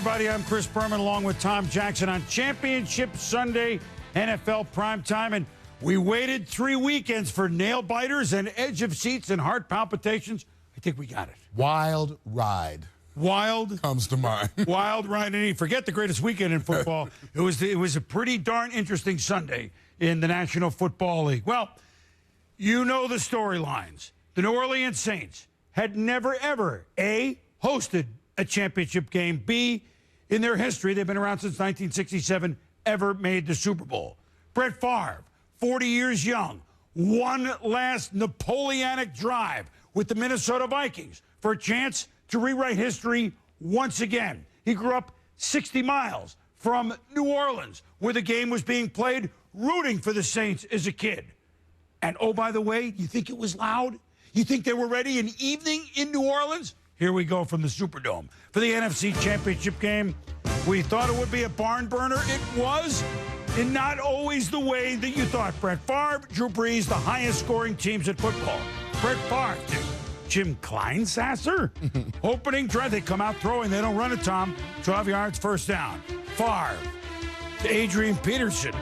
everybody. I'm Chris Berman along with Tom Jackson on Championship Sunday, NFL Primetime. And we waited 3 weekends for nail biters and edge of seats and heart palpitations. I think we got it. Wild ride. Wild comes to mind. Wild ride. And forget the greatest weekend in football. It was a pretty darn interesting Sunday in the National Football League. Well, you know the storylines. The New Orleans Saints had never, ever, A, hosted a championship game, B, in their history, they've been around since 1967, ever made the Super Bowl. Brett Favre, 40 years young, one last Napoleonic drive with the Minnesota Vikings for a chance to rewrite history once again. He grew up 60 miles from New Orleans, where the game was being played, rooting for the Saints as a kid. And oh, by the way, you think it was loud? You think they were ready an evening in New Orleans? Here we go from the Superdome. For the NFC Championship game, we thought it would be a barn burner. It was, and not always the way that you thought. Brett Favre, Drew Brees, the highest scoring teams in football. Brett Favre, Jim Kleinsasser. Opening drive, they come out throwing. They don't run it, Tom. 12 yards, first down. Favre to Adrian Peterson.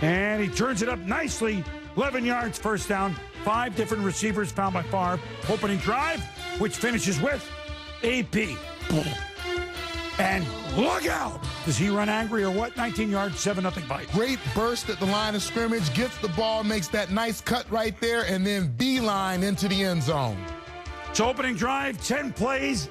And he turns it up nicely. 11 yards, first down. 5 different receivers found by Favre. Opening drive, which finishes with AP. And look out! Does he run angry or what? 19 yards, 7-0 Vikings. Great burst at the line of scrimmage, gets the ball, makes that nice cut right there, and then beeline into the end zone. So opening drive, 10 plays,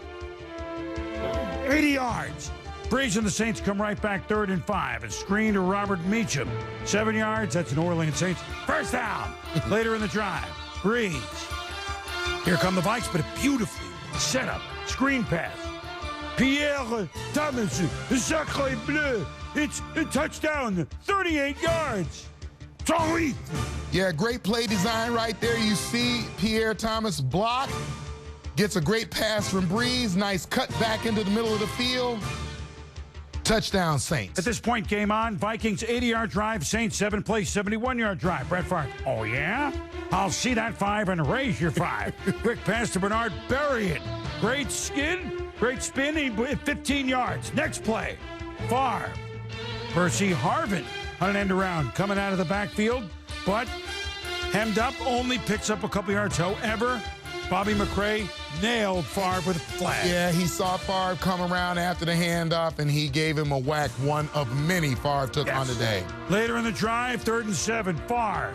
80 yards. Brees and the Saints come right back, 3rd and 5. A screen to Robert Meacham. 7 yards, that's New Orleans Saints. First down. Later in the drive, Brees. Here come the Vikes, but a beautifully set up screen pass. Pierre Thomas, Sacre Bleu. It's a touchdown, 38 yards. Sorry. Yeah, great play design right there. You see Pierre Thomas block, gets a great pass from Brees, nice cut back into the middle of the field. Touchdown, Saints. At this point, game on. Vikings 80-yard drive. Saints 7 plays, 71-yard drive. Brett Favre. Oh, yeah? I'll see that 5 and raise your 5. Quick pass to Bernard. Bury it. Great skin. Great spin. 15 yards. Next play. Favre. Percy Harvin on an end around. Coming out of the backfield, but hemmed up. Only picks up a couple yards. However, Bobby McCray nailed Favre with a flag. Yeah, he saw Favre come around after the handoff, and he gave him a whack, one of many Favre took on the day. Later in the drive, 3rd and 7, Favre.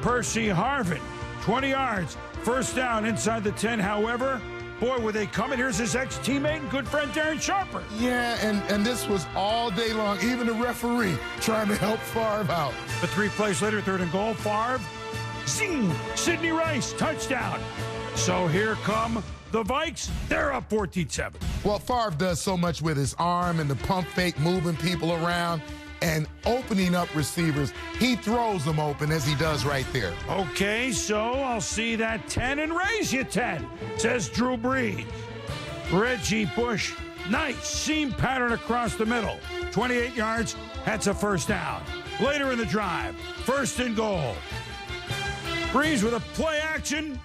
Percy Harvin, 20 yards, first down inside the 10. However, boy, were they coming. Here's his ex-teammate and good friend, Darren Sharper. Yeah, and this was all day long, even the referee trying to help Favre out. But 3 plays later, 3rd and goal, Favre. Zing! Sidney Rice, touchdown. So here come the Vikes. They're up 14-7. Well, Favre does so much with his arm and the pump fake, moving people around and opening up receivers. He throws them open as he does right there. Okay, so I'll see that 10 and raise you 10, says Drew Brees. Reggie Bush, nice seam pattern across the middle. 28 yards, that's a first down. Later in the drive, 1st and goal. Brees with a play action.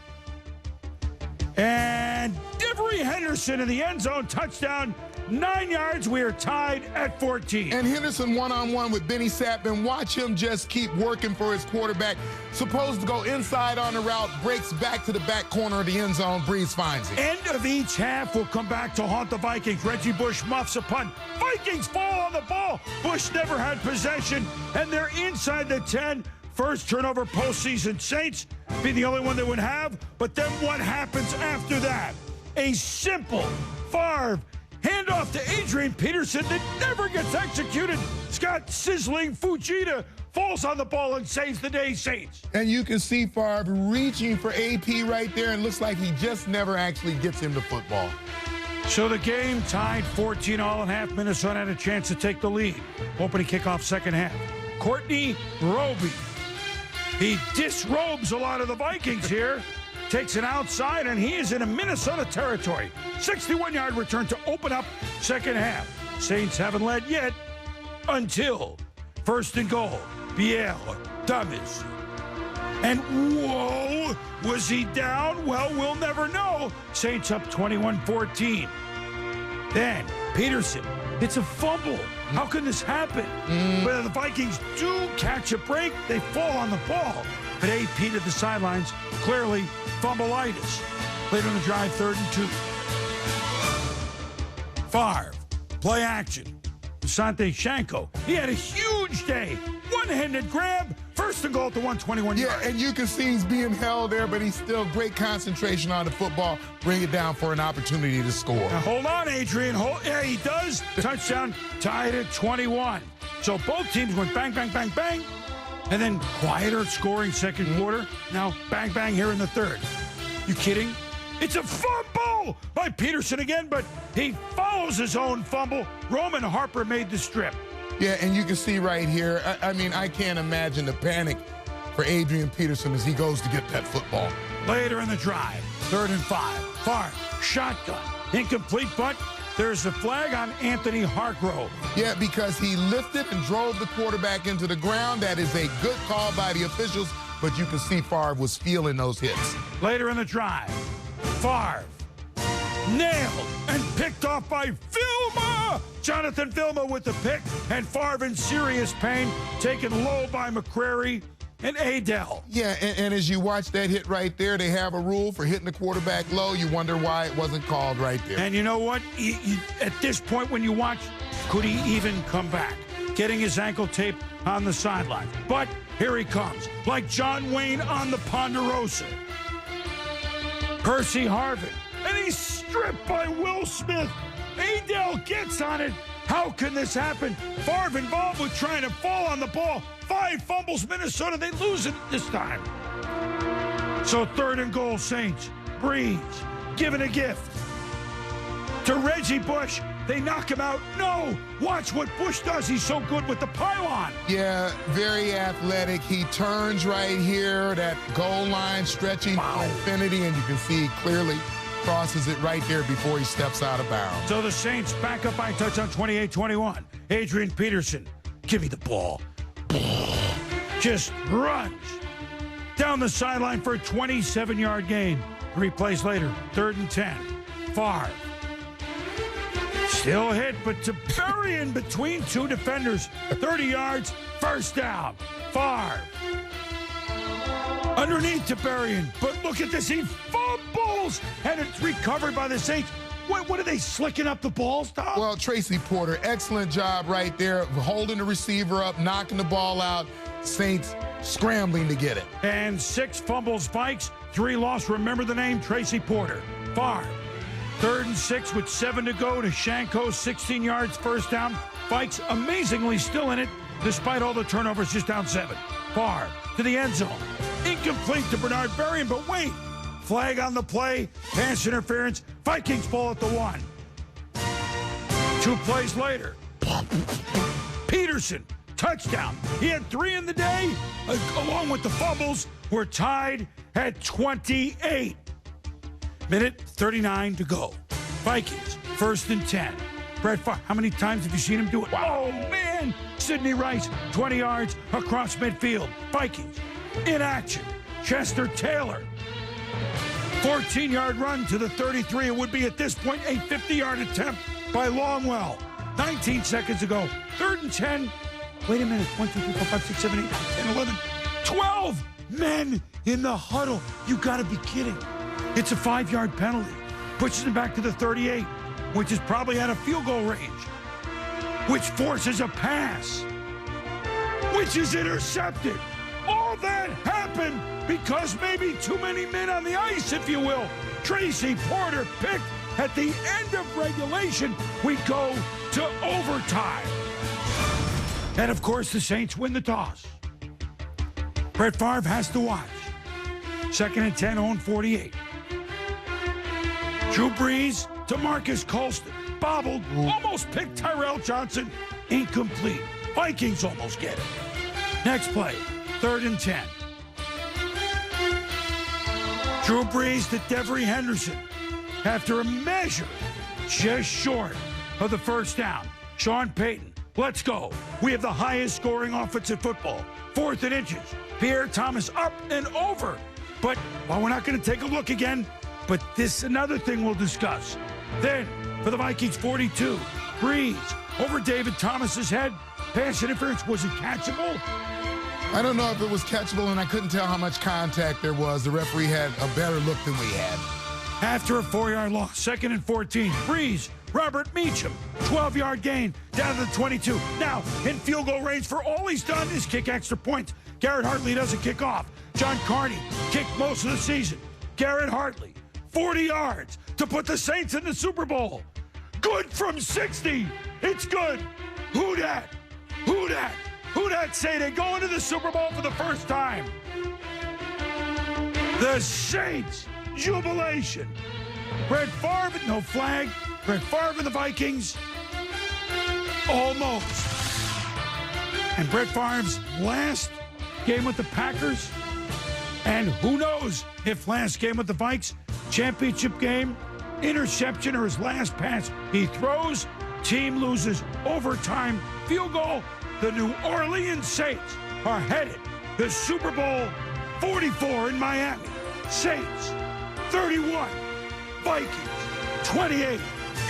And Devery Henderson in the end zone, touchdown, 9 yards. We are tied at 14. And Henderson one-on-one with Benny Sapman. Watch him just keep working for his quarterback. Supposed to go inside on the route, breaks back to the back corner of the end zone. Brees finds it. End of each half will come back to haunt the Vikings. Reggie Bush muffs a punt. Vikings fall on the ball. Bush never had possession, and they're inside the 10. First turnover postseason. Saints be the only one that would have. But then what happens after that? A simple Favre handoff to Adrian Peterson that never gets executed. Scott Sizzling Fujita falls on the ball and saves the day, Saints. And you can see Favre reaching for AP right there, and looks like he just never actually gets him the football. So the game tied 14 all and half. Minnesota had a chance to take the lead. Opening kickoff, second half. Courtney Roby. He disrobes a lot of the Vikings here, takes it outside, and he is in a Minnesota territory. 61-yard return to open up second half. Saints haven't led yet until 1st and goal. Pierre Thomas. And whoa, was he down? Well, we'll never know. Saints up 21-14. Then Peterson It's a fumble. How can this happen? But the Vikings do catch a break. They fall on the ball. But AP to the sidelines, clearly fumbleitis. Later in the drive, 3rd and 2. Favre, play action. Asante Shanko, he had a huge day. One-handed grab, 1st and goal at the 121 yard. Yeah, and you can see he's being held there, but he's still great concentration on the football. Bring it down for an opportunity to score. Now, hold on, Adrian. Yeah, he does. Touchdown, tied at 21. So both teams went bang, bang, bang, bang. And then quieter scoring second quarter. Now bang, bang here in the 3rd. You kidding? It's a fumble by Peterson again, but he follows his own fumble. Roman Harper made the strip. Yeah, and you can see right here, I mean, I can't imagine the panic for Adrian Peterson as he goes to get that football. Later in the drive, 3rd and 5. Favre, shotgun, incomplete, but there's a flag on Anthony Hargrove. Yeah, because he lifted and drove the quarterback into the ground. That is a good call by the officials, but you can see Favre was feeling those hits. Later in the drive, Favre nailed and picked off by Vilma. Jonathan Vilma with the pick, and Favre in serious pain, taken low by McCrary and Adele. Yeah, and as you watch that hit right there, they have a rule for hitting the quarterback low. You wonder why it wasn't called right there. And you know what? At this point when you watch, could he even come back? Getting his ankle tape on the sideline. But here he comes, like John Wayne on the Ponderosa. Percy Harvin, and he's stripped by Will Smith. Adele gets on it. How can this happen? Favre involved with trying to fall on the ball. 5 fumbles, Minnesota. They lose it this time. So 3rd and goal, Saints. Brees giving a gift to Reggie Bush. They knock him out. No! Watch what Bush does. He's so good with the pylon. Yeah, very athletic. He turns right here, that goal line stretching to infinity, and you can see clearly crosses it right there before he steps out of bounds. So the Saints back up by a touchdown, 28-21. Adrian Peterson, give me the ball. Just runs down the sideline for a 27-yard gain. 3 plays later, 3rd and 10. Favre. Still hit, but to bury in between 2 defenders. 30 yards, 1st down. Favre. Underneath to Berrien, but look at this. He fumbles, and it's recovered by the Saints. What are they slicking up the balls, Tom? Well, Tracy Porter, excellent job right there, holding the receiver up, knocking the ball out. Saints scrambling to get it. And 6 fumbles, Vikes, 3 lost. Remember the name, Tracy Porter. Favre. 3rd and 6 with 7 to go to Shanko, 16 yards, 1st down. Vikes amazingly still in it, despite all the turnovers, just down 7. Favre to the end zone. Incomplete to Bernard Berrien, but wait. Flag on the play, pass interference. Vikings ball at the 1. 2 plays later. Peterson, touchdown. He had 3 in the day, along with the fumbles. We're tied at 28. Minute 39 to go. Vikings, 1st and 10. Brett Favre, how many times have you seen him do it? Wow. Oh, man. Sidney Rice, 20 yards across midfield. Vikings, in action. Chester Taylor, 14-yard run to the 33. It would be at this point a 50-yard attempt by Longwell. 19 seconds ago. 3rd and 10. Wait a minute. 1, 2, 3, 4, 5, 6, 7, 8, 9, 10, 11. 12 men in the huddle. You got to be kidding. It's a 5-yard penalty. Pushes him back to the 38, which is probably out of field goal range, which forces a pass, which is intercepted. All that happened because maybe too many men on the ice, if you will. Tracy Porter picked at the end of regulation. We go to overtime. And, of course, the Saints win the toss. Brett Favre has to watch. 2nd and 10, 0-48. Drew Brees to Marcus Colston. Bobbled, almost picked Tyrell Johnson. Incomplete. Vikings almost get it. Next play, 3rd and 10. Drew Brees to Devery Henderson. After a measure, just short of the 1st down. Sean Payton, let's go. We have the highest scoring offense in football. 4th and inches. Pierre Thomas up and over. But, well, we're not going to take a look again. But this another thing we'll discuss. Then, for the Vikings 42, Brees over David Thomas's head. Pass interference. Was it catchable? I don't know if it was catchable, and I couldn't tell how much contact there was. The referee had a better look than we had. After a 4-yard loss, 2nd and 14, Brees, Robert Meacham, 12-yard gain down to the 22. Now in field goal range for all he's done is kick extra points. Garrett Hartley doesn't kick off. John Carney kicked most of the season. Garrett Hartley, 40 yards to put the Saints in the Super Bowl. Good from 60. It's good. Who dat? Who dat? Who dat say they go into the Super Bowl for the first time? The Saints. Jubilation. Brett Favre, no flag. Brett Favre and the Vikings. Almost. And Brett Favre's last game with the Packers. And who knows if last game with the Vikes, championship game, interception, or his last pass he throws, team loses, overtime, field goal. The New Orleans Saints are headed to Super Bowl 44 in Miami. Saints 31, Vikings 28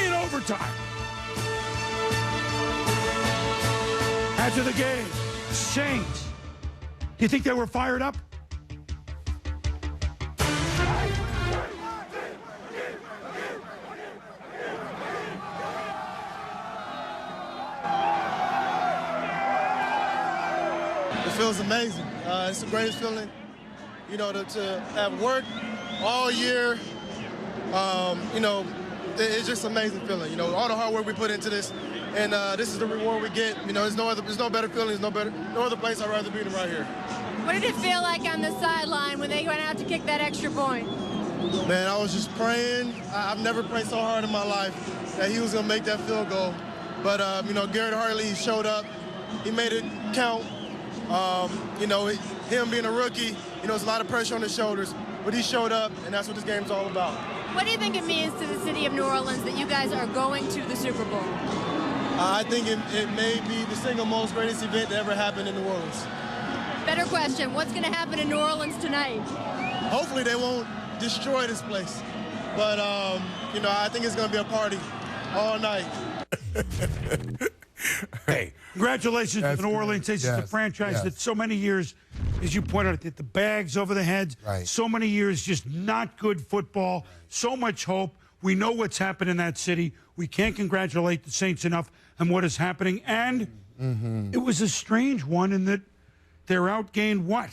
in overtime. After the game, Saints, do you think they were fired up? It feels amazing. It's the greatest feeling, you know, to have worked all year. You know, it's just an amazing feeling. You know, all the hard work we put into this, and this is the reward we get. You know, there's no better feeling, no other place I'd rather be than right here. What did it feel like on the sideline when they went out to kick that extra point? Man, I was just praying. I've never prayed so hard in my life that he was gonna make that field goal. But you know, Garrett Hartley showed up. He made it count. You know, him being a rookie, you know, there's a lot of pressure on his shoulders, but he showed up, and that's what this game's all about. What do you think it means to the city of New Orleans that you guys are going to the Super Bowl? I think it may be the single most greatest event that ever happened in New Orleans. Better question, what's going to happen in New Orleans tonight? Hopefully they won't destroy this place, but, you know, I think it's going to be a party all night. Hey, congratulations to the New Orleans Saints. It's a franchise that so many years, as you pointed out, the bags over the heads. Right. So many years, just not good football. So much hope. We know what's happened in that city. We can't congratulate the Saints enough on what is happening. And it was a strange one in that they're outgained what?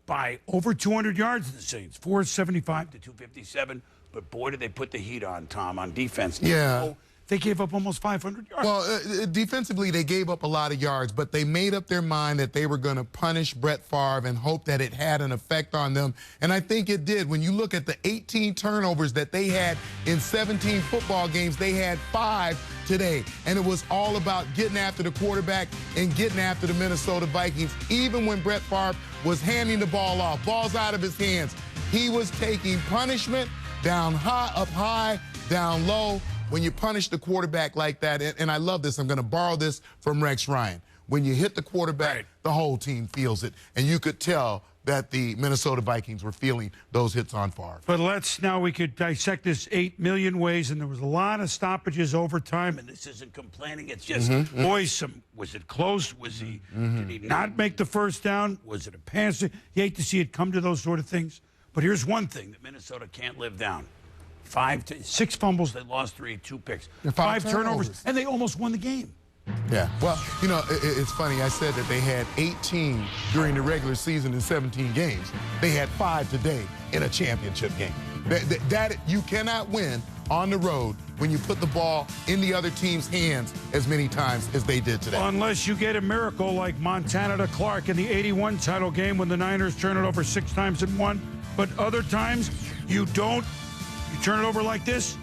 By over 200 yards, the Saints. 475 to 257. But boy, did they put the heat on, Tom, on defense. Yeah. They gave up almost 500 yards. Well, defensively, they gave up a lot of yards, but they made up their mind that they were going to punish Brett Favre and hope that it had an effect on them. And I think it did. When you look at the 18 turnovers that they had in 17 football games, they had 5 today. And it was all about getting after the quarterback and getting after the Minnesota Vikings. Even when Brett Favre was handing the ball off, balls out of his hands, he was taking punishment down high, up high, down low. When you punish the quarterback like that, and I love this, I'm going to borrow this from Rex Ryan. When you hit the quarterback, the whole team feels it. And you could tell that the Minnesota Vikings were feeling those hits on Favre. But we could dissect this 8 million ways, and there was a lot of stoppages over time, and this isn't complaining. It's just, boys, was it close? Was he, did he not make the first down? Was it a pass? You hate to see it come to those sort of things. But here's one thing that Minnesota can't live down. 6 fumbles, they lost 3, 2 picks. 5 turnovers, and they almost won the game. Yeah, well, you know, it's funny. I said that they had 18 during the regular season in 17 games. They had 5 today in a championship game. That you cannot win on the road when you put the ball in the other team's hands as many times as they did today. Unless you get a miracle like Montana to Clark in the 81 title game when the Niners turn it over 6 times and won. But other times, you don't. You turn it over like this,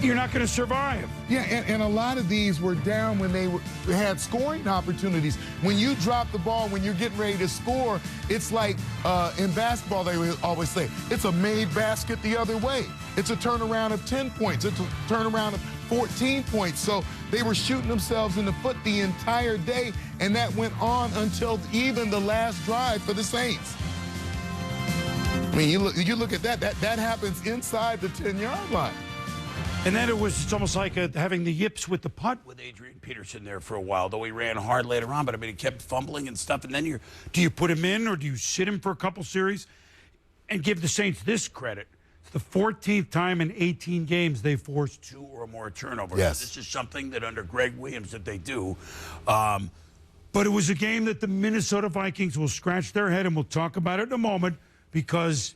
you're not going to survive. Yeah, and a lot of these were down when they had scoring opportunities. When you drop the ball, when you're getting ready to score, it's like in basketball they always say, it's a made basket the other way. It's a turnaround of 10 points. It's a turnaround of 14 points. So they were shooting themselves in the foot the entire day, and that went on until even the last drive for the Saints. I mean, you look at that happens inside the 10-yard line. And then it's almost like having the yips with the putt with Adrian Peterson there for a while, though he ran hard later on. But, I mean, he kept fumbling and stuff. And then do you put him in or do you sit him for a couple series? And give the Saints this credit. It's the 14th time in 18 games they forced 2 or more turnovers. Yes. This is something that under Greg Williams that they do. But it was a game that the Minnesota Vikings will scratch their head, and we'll talk about it in a moment, because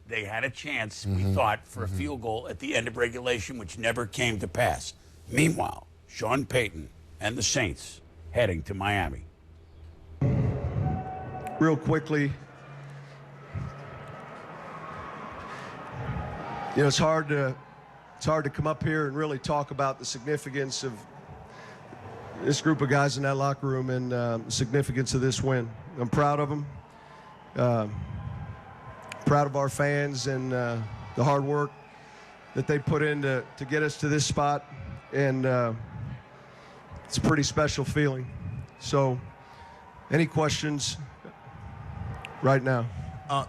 they had a chance, we thought, for a field goal at the end of regulation, which never came to pass. Meanwhile, Sean Payton and the Saints heading to Miami. Real quickly, you know, it's hard to come up here and really talk about the significance of this group of guys in that locker room and the significance of this win. I'm proud of them. Proud of our fans and the hard work that they put in to get us to this spot. And it's a pretty special feeling. So, any questions right now?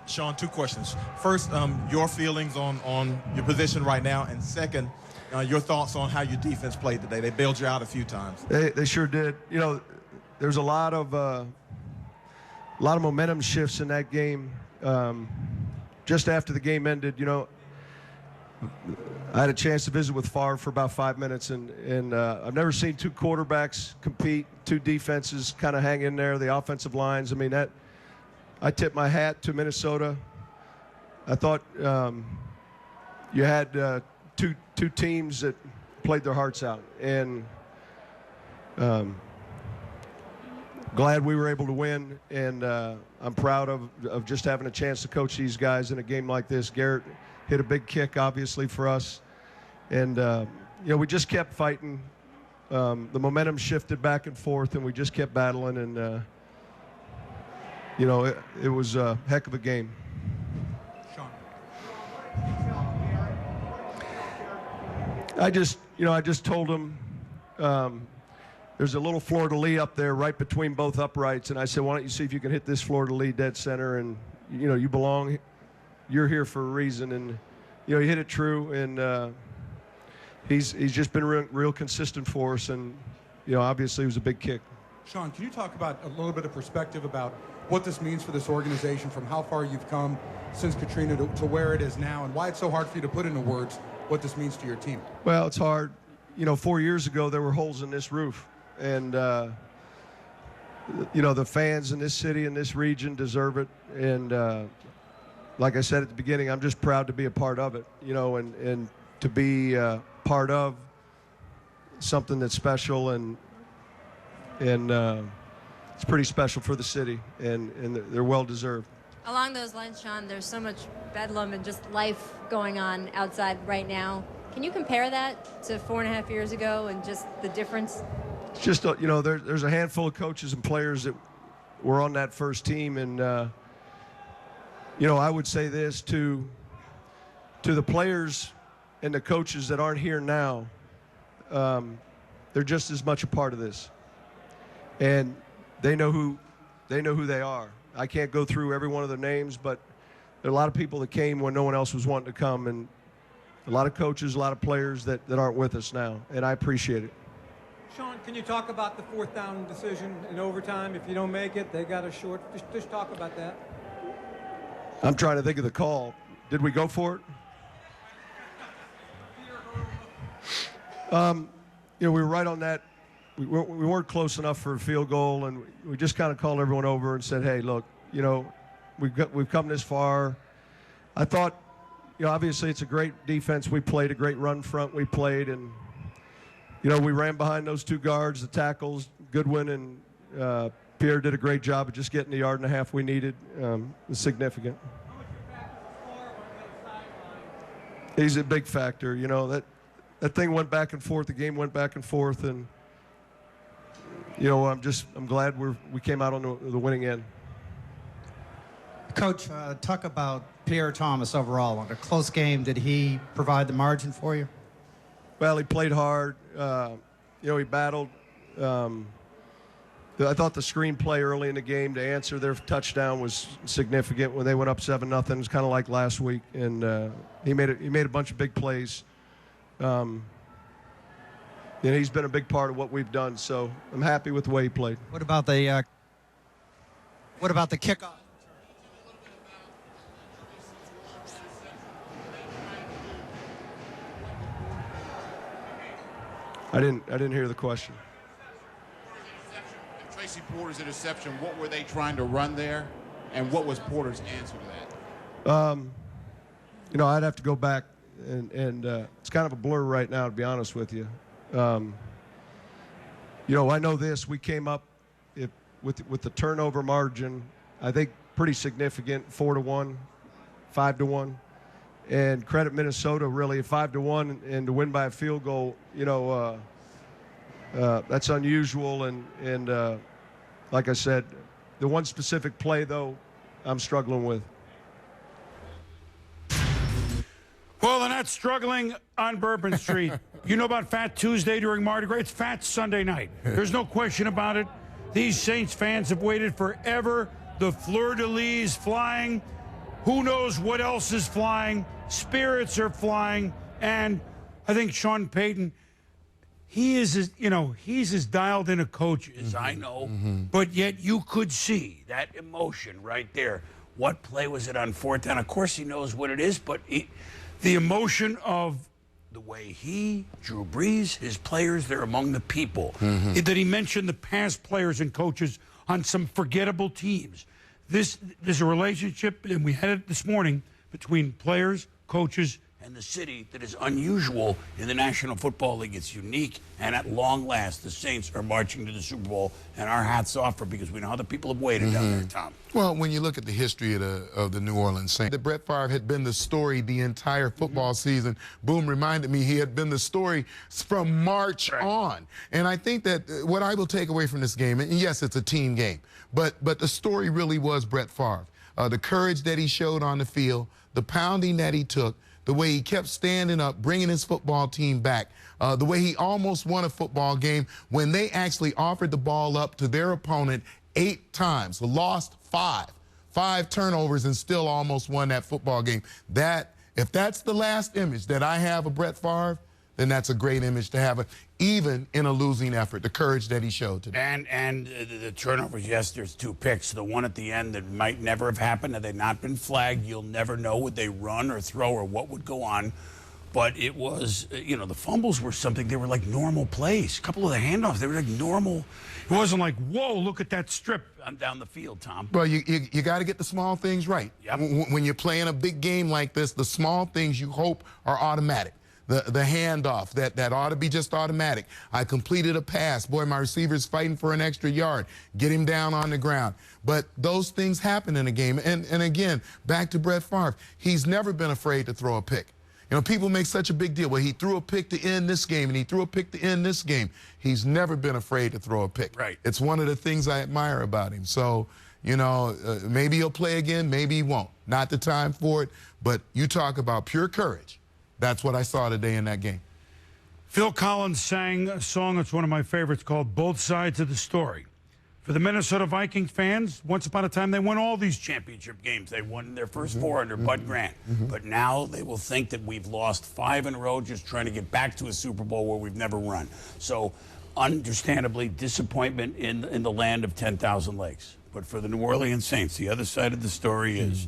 Sean, 2 questions. First, your feelings on your position right now, and second, your thoughts on how your defense played today. They bailed you out a few times. They sure did. You know, there's a lot of momentum shifts in that game. Just after the game ended, you know, I had a chance to visit with Favre for about 5 minutes, and I've never seen 2 quarterbacks compete, 2 defenses kind of hang in there, the offensive lines. I mean, I tip my hat to Minnesota. I thought you had two teams that played their hearts out, and glad we were able to win, and I'm proud of just having a chance to coach these guys in a game like this. Garrett hit a big kick, obviously, for us, and you know, we just kept fighting. The momentum shifted back and forth, and we just kept battling, and you know, it was a heck of a game. Sean. I just told him there's a little fleur-de-lis up there right between both uprights, and I said, why don't you see if you can hit this fleur-de-lis dead center, and you know, you belong, you're here for a reason. And you know, he hit it true, and he's just been real consistent for us, and you know, obviously it was a big kick. Sean, can you talk about a little bit of perspective about what this means for this organization, from how far you've come since Katrina to where it is now, and why it's so hard for you to put into words what this means to your team? Well, it's hard. You know, 4 years ago, there were holes in this roof. And, you know, the fans in this city and this region deserve it. And like I said at the beginning, I'm just proud to be a part of it, you know, and to be part of something that's special. And it's pretty special for the city, and they're well-deserved. Along those lines, Sean, there's so much bedlam and just life going on outside right now. Can you compare that to 4.5 years ago and just the difference? It's just, you know, there's a handful of coaches and players that were on that first team, and, you know, I would say this to the players and the coaches that aren't here now, they're just as much a part of this. And they know who they are. I can't go through every one of their names, but there are a lot of people that came when no one else was wanting to come, and a lot of coaches, a lot of players that aren't with us now, and I appreciate it. Sean, can you talk about the 4th down decision in overtime? If you don't make it, they got a short. Just talk about that. I'm trying to think of the call. Did we go for it? You know, we were right on that. We weren't close enough for a field goal, and we just kind of called everyone over and said, hey, look, you know, we've come this far. I thought, you know, obviously it's a great defense we played, a great run front we played, and, you know, we ran behind those 2 guards, the tackles. Goodwin and Pierre did a great job of just getting the 1.5 yards we needed. It's significant. He's a big factor, you know, that thing went back and forth, the game went back and forth, and you know, I'm glad we came out on the winning end. Coach, talk about Pierre Thomas overall. In a close game, did he provide the margin for you? Well, he played hard. You know, he battled. I thought the screen play early in the game to answer their touchdown was significant when they went up 7-0. It was kind of like last week, and he made a bunch of big plays. He's been a big part of what we've done, so I'm happy with the way he played. What about the kickoff? I didn't hear the question. Tracy Porter's interception, what were they trying to run there, and what was Porter's answer to that? I'd have to go back, and it's kind of a blur right now, to be honest with you. I know this. We came up with the turnover margin, I think pretty significant, 4-1, 5-1. And credit Minnesota, really, 5-1 and to win by a field goal, that's unusual. And like I said, the one specific play, though, I'm struggling with. Well, they're not struggling on Bourbon Street. You know about Fat Tuesday during Mardi Gras? It's Fat Sunday night. There's no question about it. These Saints fans have waited forever. The fleur-de-lis flying. Who knows what else is flying? Spirits are flying. And I think Sean Payton, he's as dialed in a coach as I know. But yet you could see that emotion right there. What play was it on fourth down? Of course he knows what it is, but the emotion of the way he, Drew Brees, his players, they're among the people. That he mentioned the past players and coaches on some forgettable teams. There's a relationship, and we had it this morning, between players, coaches, and the city that is unusual in the National Football League. It's unique, and at long last, the Saints are marching to the Super Bowl, and our hats off for because we know how the people have waited down there, Tom. Well, when you look at the history of the New Orleans Saints, that Brett Favre had been the story the entire football season. Boom reminded me he had been the story from March on. And I think that what I will take away from this game, and yes, it's a team game, but the story really was Brett Favre. The courage that he showed on the field, the pounding that he took, the way he kept standing up, bringing his football team back, the way he almost won a football game when they actually offered the ball up to their opponent 8 times, lost 5 turnovers, and still almost won that football game. If that's the last image that I have of Brett Favre, then that's a great image to have, even in a losing effort, the courage that he showed today. And the turnovers, yes, there's 2 picks. The one at the end that might never have happened, had they not been flagged, you'll never know would they run or throw or what would go on. But it was, the fumbles were something, they were like normal plays. A couple of the handoffs, they were like normal. It wasn't like, whoa, look at that strip down the field, Tom. Well, you got to get the small things right. Yep. When you're playing a big game like this, the small things you hope are automatic. The handoff, that ought to be just automatic. I completed a pass. Boy, my receiver's fighting for an extra yard. Get him down on the ground. But those things happen in a game. And again, back to Brett Favre, he's never been afraid to throw a pick. People make such a big deal. Well, he threw a pick to end this game, and he threw a pick to end this game. He's never been afraid to throw a pick. Right. It's one of the things I admire about him. So, maybe he'll play again, maybe he won't. Not the time for it, but you talk about pure courage. That's what I saw today in that game. Phil Collins sang a song that's one of my favorites called Both Sides of the Story. For the Minnesota Vikings fans, once upon a time they won all these championship games. They won their first 4 under Bud Grant. But now they will think that we've lost 5 in a row just trying to get back to a Super Bowl where we've never run. So understandably, disappointment in the land of 10,000 lakes. But for the New Orleans Saints, the other side of the story is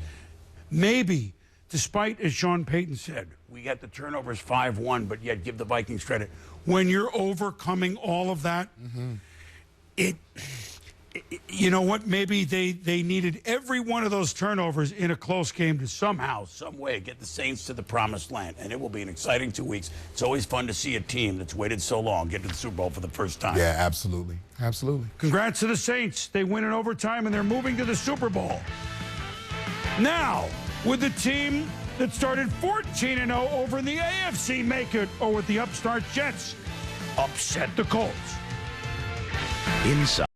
maybe, despite, as Sean Payton said, we got the turnovers 5-1, but yet give the Vikings credit. When you're overcoming all of that, you know what? Maybe they needed every one of those turnovers in a close game to somehow, some way, get the Saints to the promised land. And it will be an exciting 2 weeks. It's always fun to see a team that's waited so long get to the Super Bowl for the first time. Yeah, absolutely. Absolutely. Congrats to the Saints. They win in overtime, and they're moving to the Super Bowl. Now, with the team that started 14-0 over in the AFC make it, or with the upstart Jets upset the Colts. Inside.